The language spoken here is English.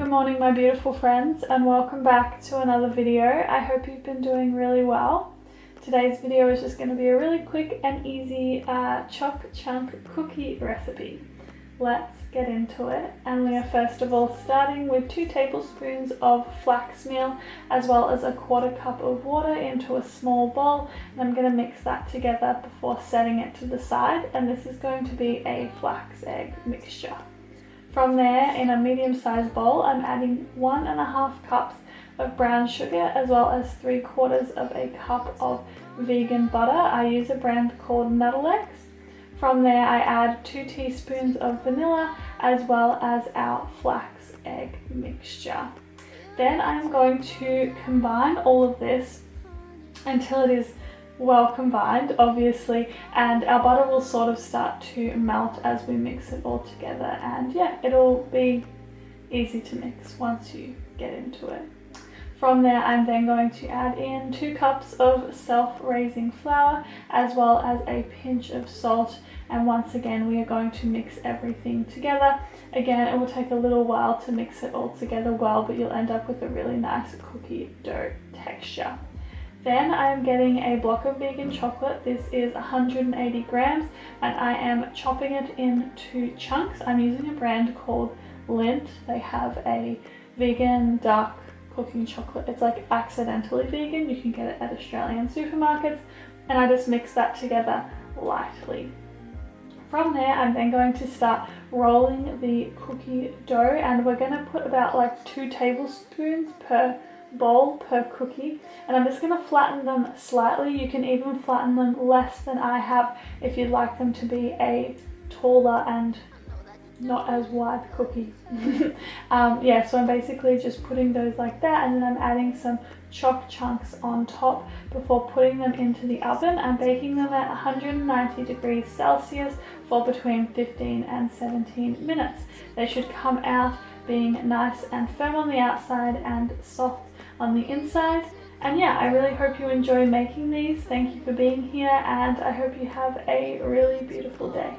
Good morning my beautiful friends, and welcome back to another video. I hope you've been doing really well. Today's video is just going to be a really quick and easy choc chunk cookie recipe. Let's get into it, and we are first of all starting with 2 tablespoons of flax meal as well as a 1/4 cup of water into a small bowl, and I'm going to mix that together before setting it to the side, and this is going to be a flax egg mixture. From there, in a medium-sized bowl, I'm adding 1.5 cups of brown sugar as well as 3/4 of a cup of vegan butter. I use a brand called Nuttalex. From there, I add 2 teaspoons of vanilla as well as our flax egg mixture. Then I'm going to combine all of this until it is well combined, obviously, and our butter will sort of start to melt as we mix it all together, and yeah, it'll be easy to mix once you get into it. From there, I'm then going to add in 2 cups of self-raising flour as well as a pinch of salt, and once again we are going to mix everything together. Again, it will take a little while to mix it all together well, but you'll end up with a really nice cookie dough texture. Then I am getting a block of vegan chocolate. This is 180 grams, and I am chopping it into chunks. I'm using a brand called Lindt. They have a vegan dark cooking chocolate. It's like accidentally vegan. You can get it at Australian supermarkets, and I just mix that together lightly. From there, I'm then going to start rolling the cookie dough, and we're going to put about like 2 tablespoons per bowl per cookie, and I'm just going to flatten them slightly. You can even flatten them less than I have if you'd like them to be a taller and not as wide cookie. Yeah, so I'm basically just putting those like that, and then I'm adding some choc chunks on top before putting them into the oven. I'm baking them at 190 degrees Celsius for between 15 and 17 minutes. They should come out being nice and firm on the outside and soft on the inside. And yeah, I really hope you enjoy making these. Thank you for being here, and I hope you have a really beautiful day.